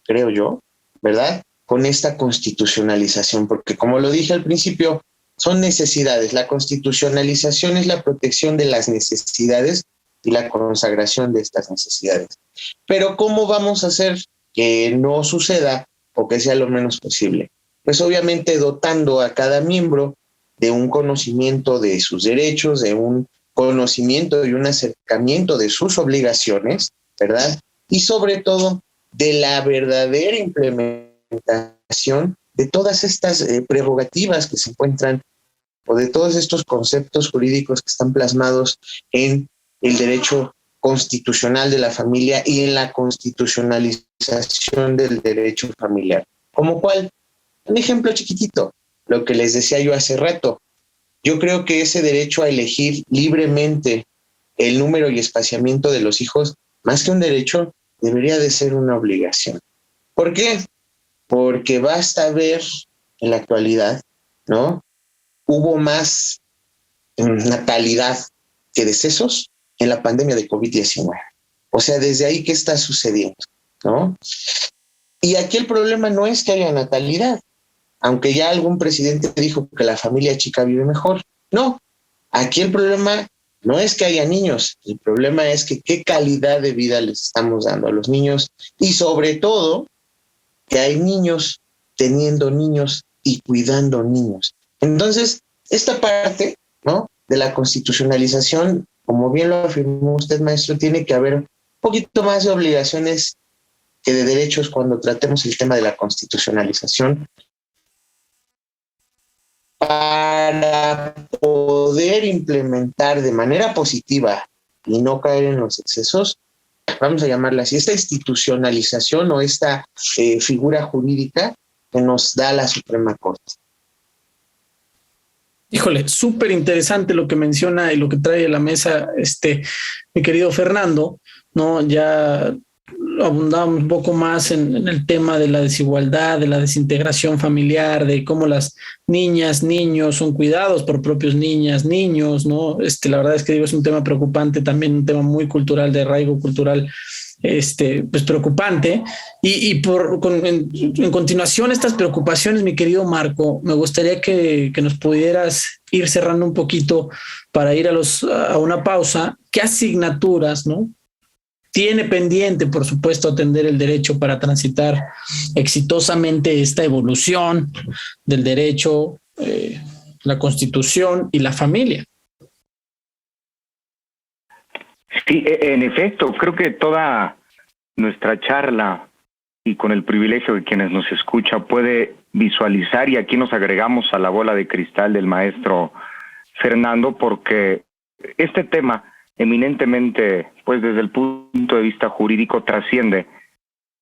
creo yo, ¿verdad?, con esta constitucionalización, porque como lo dije al principio, son necesidades. La constitucionalización es la protección de las necesidades y la consagración de estas necesidades. Pero ¿cómo vamos a hacer que no suceda o que sea lo menos posible? Pues obviamente dotando a cada miembro de un conocimiento de sus derechos, de un conocimiento y un acercamiento de sus obligaciones, ¿verdad? Y sobre todo de la verdadera implementación de todas estas prerrogativas que se encuentran o de todos estos conceptos jurídicos que están plasmados en el derecho constitucional de la familia y en la constitucionalización del derecho familiar. ¿Como cuál? Un ejemplo chiquitito, lo que les decía yo hace rato. Yo creo que ese derecho a elegir libremente el número y espaciamiento de los hijos, más que un derecho, debería de ser una obligación. ¿Por qué? Porque basta ver en la actualidad, ¿no? Hubo más natalidad que decesos en la pandemia de COVID-19. O sea, desde ahí, ¿qué está sucediendo? ¿No? Y aquí el problema no es que haya natalidad, aunque ya algún presidente dijo que la familia chica vive mejor. No, aquí el problema no es que haya niños, el problema es que qué calidad de vida les estamos dando a los niños y sobre todo que hay niños teniendo niños y cuidando niños. Entonces, esta parte, ¿no?, de la constitucionalización, como bien lo afirmó usted, maestro, tiene que haber un poquito más de obligaciones que de derechos cuando tratemos el tema de la constitucionalización, para poder implementar de manera positiva y no caer en los excesos, vamos a llamarla así, esta institucionalización o esta figura jurídica que nos da la Suprema Corte. Híjole, súper interesante lo que menciona y lo que trae a la mesa mi querido Fernando, ¿no? Ya abundamos un poco más en el tema de la desigualdad, de la desintegración familiar, de cómo las niñas, niños son cuidados por propios niñas, niños, ¿no? La verdad es que digo, es un tema preocupante, también un tema muy cultural, de arraigo cultural, pues preocupante. En continuación estas preocupaciones, mi querido Marco, me gustaría que nos pudieras ir cerrando un poquito para ir a una pausa. ¿Qué asignaturas, no, tiene pendiente, por supuesto, atender el derecho para transitar exitosamente esta evolución del derecho, la Constitución y la familia? Sí, en efecto, creo que toda nuestra charla, y con el privilegio de quienes nos escuchan, puede visualizar, y aquí nos agregamos a la bola de cristal del maestro Fernando, porque este tema eminentemente, pues desde el punto de vista jurídico, trasciende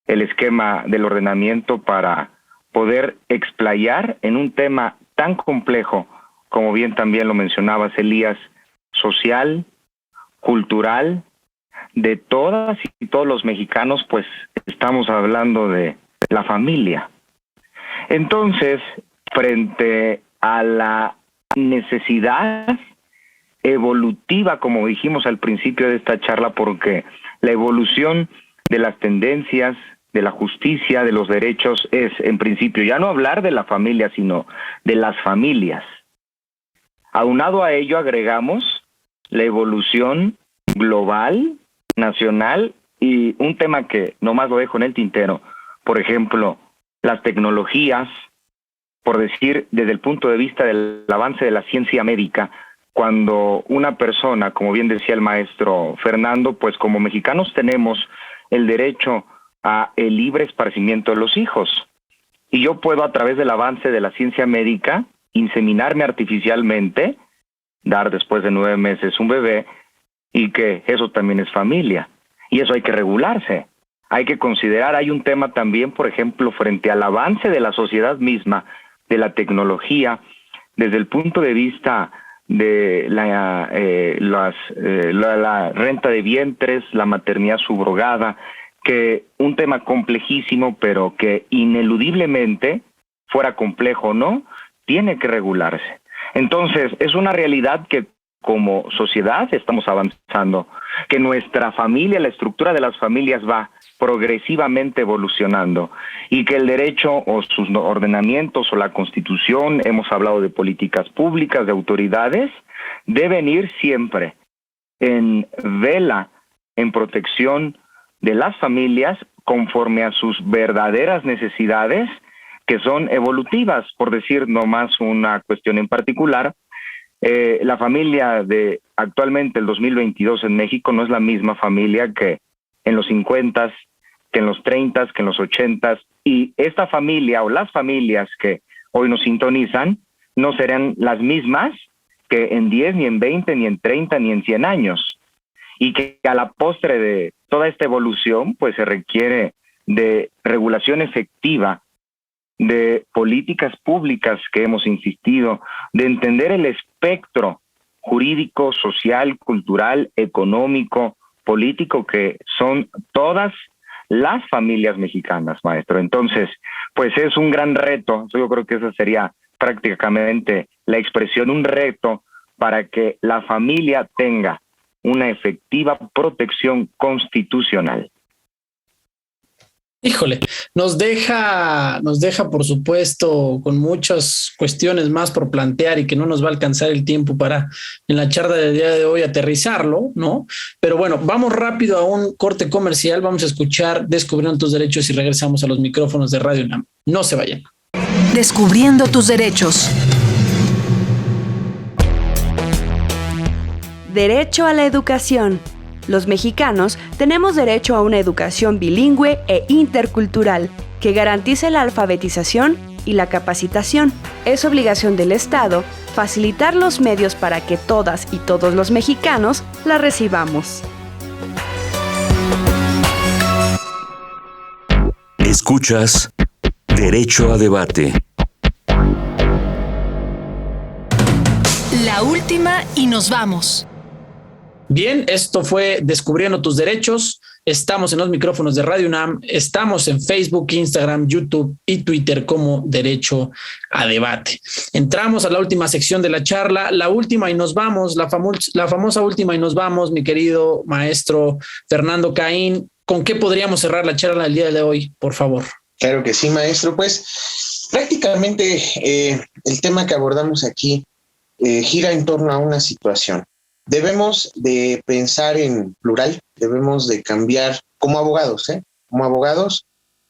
el esquema del ordenamiento para poder explayar en un tema tan complejo, como bien también lo mencionabas, Elías, social, cultural, de todas y todos los mexicanos, pues estamos hablando de la familia. Entonces, frente a la necesidad evolutiva, como dijimos al principio de esta charla, porque la evolución de las tendencias, de la justicia, de los derechos, es en principio ya no hablar de la familia, sino de las familias. Aunado a ello agregamos la evolución global, nacional, y un tema que nomás lo dejo en el tintero, por ejemplo, las tecnologías, por decir, desde el punto de vista del avance de la ciencia médica, cuando una persona, como bien decía el maestro Fernando, pues como mexicanos tenemos el derecho a el libre esparcimiento de los hijos. Y yo puedo, a través del avance de la ciencia médica, inseminarme artificialmente, dar después de 9 meses un bebé, y que eso también es familia. Y eso hay que regularse. Hay que considerar, hay un tema también, por ejemplo, frente al avance de la sociedad misma, de la tecnología, desde el punto de vista de la renta de vientres, la maternidad subrogada, que un tema complejísimo, pero que ineludiblemente, fuera complejo o no, tiene que regularse. Entonces, es una realidad que como sociedad estamos avanzando, que nuestra familia, la estructura de las familias va progresivamente evolucionando, y que el derecho o sus ordenamientos o la Constitución, hemos hablado de políticas públicas, de autoridades, deben ir siempre en vela, en protección de las familias conforme a sus verdaderas necesidades, que son evolutivas. Por decir nomás una cuestión en particular, la familia de actualmente el 2022 en México no es la misma familia que en los 50, que en los 30, que en los 80, y esta familia o las familias que hoy nos sintonizan no serán las mismas que en 10, ni en 20, ni en 30, ni en 100 años. Y que a la postre de toda esta evolución, pues se requiere de regulación efectiva, de políticas públicas que hemos insistido, de entender el espectro jurídico, social, cultural, económico, político, que son todas las familias mexicanas, maestro. Entonces, pues es un gran reto. Yo creo que esa sería prácticamente la expresión, un reto para que la familia tenga una efectiva protección constitucional. Híjole, nos deja, por supuesto, con muchas cuestiones más por plantear y que no nos va a alcanzar el tiempo para en la charla del día de hoy aterrizarlo, ¿no? Pero bueno, vamos rápido a un corte comercial, vamos a escuchar Descubriendo tus derechos y regresamos a los micrófonos de Radio UNAM. No se vayan. Descubriendo tus derechos. Derecho a la educación. Los mexicanos tenemos derecho a una educación bilingüe e intercultural que garantice la alfabetización y la capacitación. Es obligación del Estado facilitar los medios para que todas y todos los mexicanos la recibamos. Escuchas Derecho a Debate. La última y nos vamos. Bien, esto fue Descubriendo tus derechos. Estamos en los micrófonos de Radio UNAM, estamos en Facebook, Instagram, YouTube y Twitter como Derecho a Debate. Entramos a la última sección de la charla, la última y nos vamos, la famosa última y nos vamos, mi querido maestro Fernando Caín. ¿Con qué podríamos cerrar la charla del día de hoy, por favor? Claro que sí, maestro. Pues prácticamente el tema que abordamos aquí gira en torno a una situación. Debemos de pensar en plural, debemos de cambiar como abogados,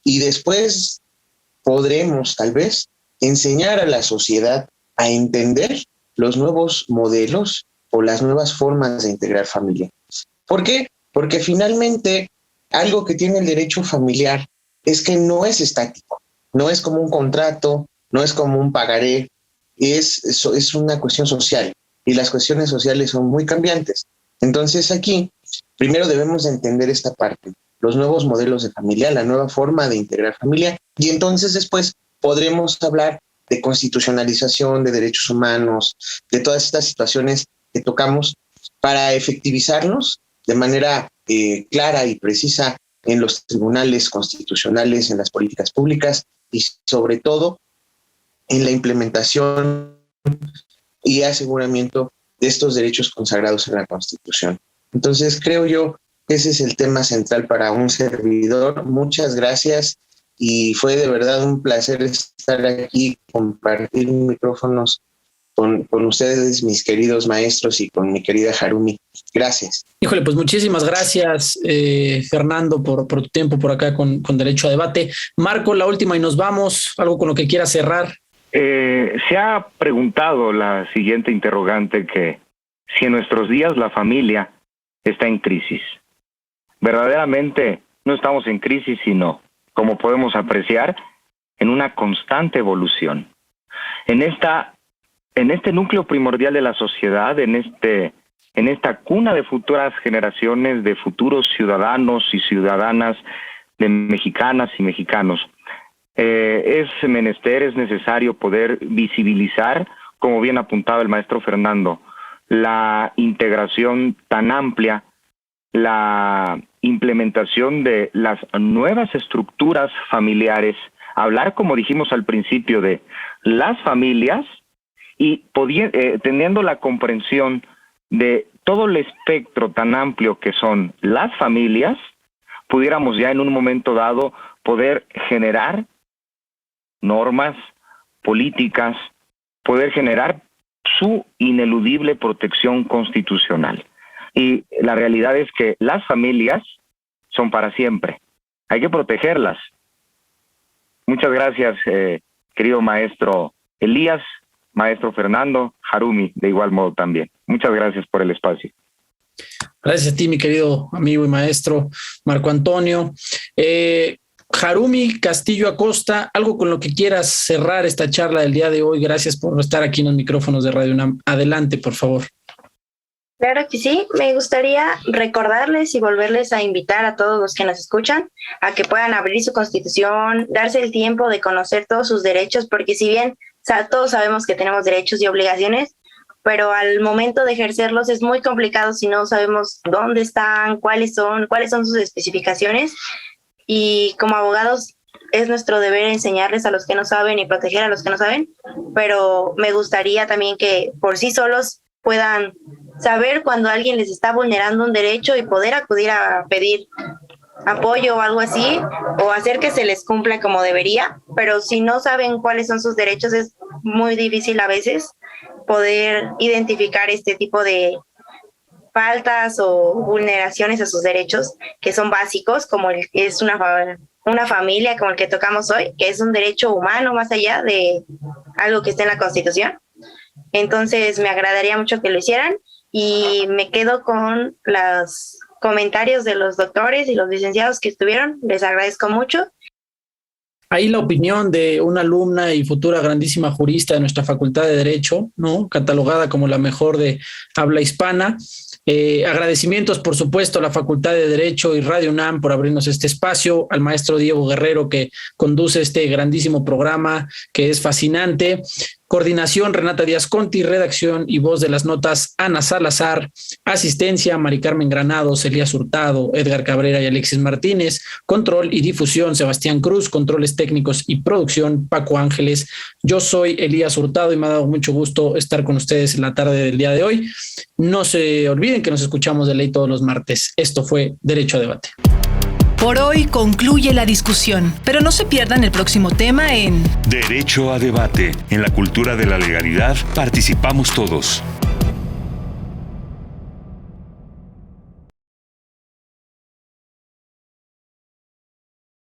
y después podremos tal vez enseñar a la sociedad a entender los nuevos modelos o las nuevas formas de integrar familia. ¿Por qué? Porque finalmente algo que tiene el derecho familiar es que no es estático, no es como un contrato, no es como un pagaré, es una cuestión social y las cuestiones sociales son muy cambiantes. Entonces aquí, primero debemos de entender esta parte, los nuevos modelos de familia, la nueva forma de integrar familia, y entonces después podremos hablar de constitucionalización, de derechos humanos, de todas estas situaciones que tocamos para efectivizarnos de manera clara y precisa en los tribunales constitucionales, en las políticas públicas y sobre todo en la implementación y aseguramiento de estos derechos consagrados en la Constitución. Entonces creo yo que ese es el tema central para un servidor. Muchas gracias y fue de verdad un placer estar aquí, compartir micrófonos con ustedes, mis queridos maestros, y con mi querida Harumi. Gracias. Híjole, pues muchísimas gracias, Fernando, por tu tiempo por acá con Derecho a Debate. Marco, la última y nos vamos. ¿Algo con lo que quieras cerrar? Se ha preguntado la siguiente interrogante, que si en nuestros días la familia está en crisis. Verdaderamente no estamos en crisis, sino, como podemos apreciar, en una constante evolución. En este núcleo primordial de la sociedad, en esta cuna de futuras generaciones, de futuros ciudadanos y ciudadanas, de mexicanas y mexicanos, es necesario poder visibilizar, como bien apuntaba el maestro Fernando, la integración tan amplia, la implementación de las nuevas estructuras familiares, hablar, como dijimos al principio, de las familias y teniendo la comprensión de todo el espectro tan amplio que son las familias, pudiéramos ya en un momento dado poder generar normas, políticas, poder generar su ineludible protección constitucional. Y la realidad es que las familias son para siempre. Hay que protegerlas. Muchas gracias, querido maestro Elías, maestro Fernando, Harumi, de igual modo también. Muchas gracias por el espacio. Gracias a ti, mi querido amigo y maestro Marco Antonio. Harumi Castillo Acosta, algo con lo que quieras cerrar esta charla del día de hoy. Gracias por estar aquí en los micrófonos de Radio UNAM. Adelante, por favor. Claro que sí, me gustaría recordarles y volverles a invitar a todos los que nos escuchan a que puedan abrir su Constitución, darse el tiempo de conocer todos sus derechos, porque si bien todos sabemos que tenemos derechos y obligaciones, pero al momento de ejercerlos es muy complicado si no sabemos dónde están, cuáles son sus especificaciones, y como abogados es nuestro deber enseñarles a los que no saben y proteger a los que no saben, pero me gustaría también que por sí solos puedan saber cuando alguien les está vulnerando un derecho y poder acudir a pedir apoyo o algo así, o hacer que se les cumpla como debería. Pero si no saben cuáles son sus derechos, es muy difícil a veces poder identificar este tipo de faltas o vulneraciones a sus derechos, que son básicos, como es una familia como el que tocamos hoy, que es un derecho humano más allá de algo que está en la Constitución. Entonces me agradaría mucho que lo hicieran, y me quedo con los comentarios de los doctores y los licenciados que estuvieron. Les agradezco mucho. Ahí la opinión de una alumna y futura grandísima jurista de nuestra Facultad de Derecho, ¿no? Catalogada como la mejor de habla hispana. Agradecimientos, por supuesto, a la Facultad de Derecho y Radio UNAM por abrirnos este espacio, al maestro Diego Guerrero, que conduce este grandísimo programa que es fascinante. Coordinación, Renata Díaz Conti. Redacción y voz de las notas, Ana Salazar. Asistencia, Mari Carmen Granados, Elías Hurtado, Edgar Cabrera y Alexis Martínez. Control y difusión, Sebastián Cruz. Controles técnicos y producción, Paco Ángeles. Yo soy Elías Hurtado y me ha dado mucho gusto estar con ustedes en la tarde del día de hoy. No se olviden que nos escuchamos de ley todos los martes. Esto fue Derecho a Debate. Por hoy concluye la discusión, pero no se pierdan el próximo tema en Derecho a Debate. En la cultura de la legalidad participamos todos.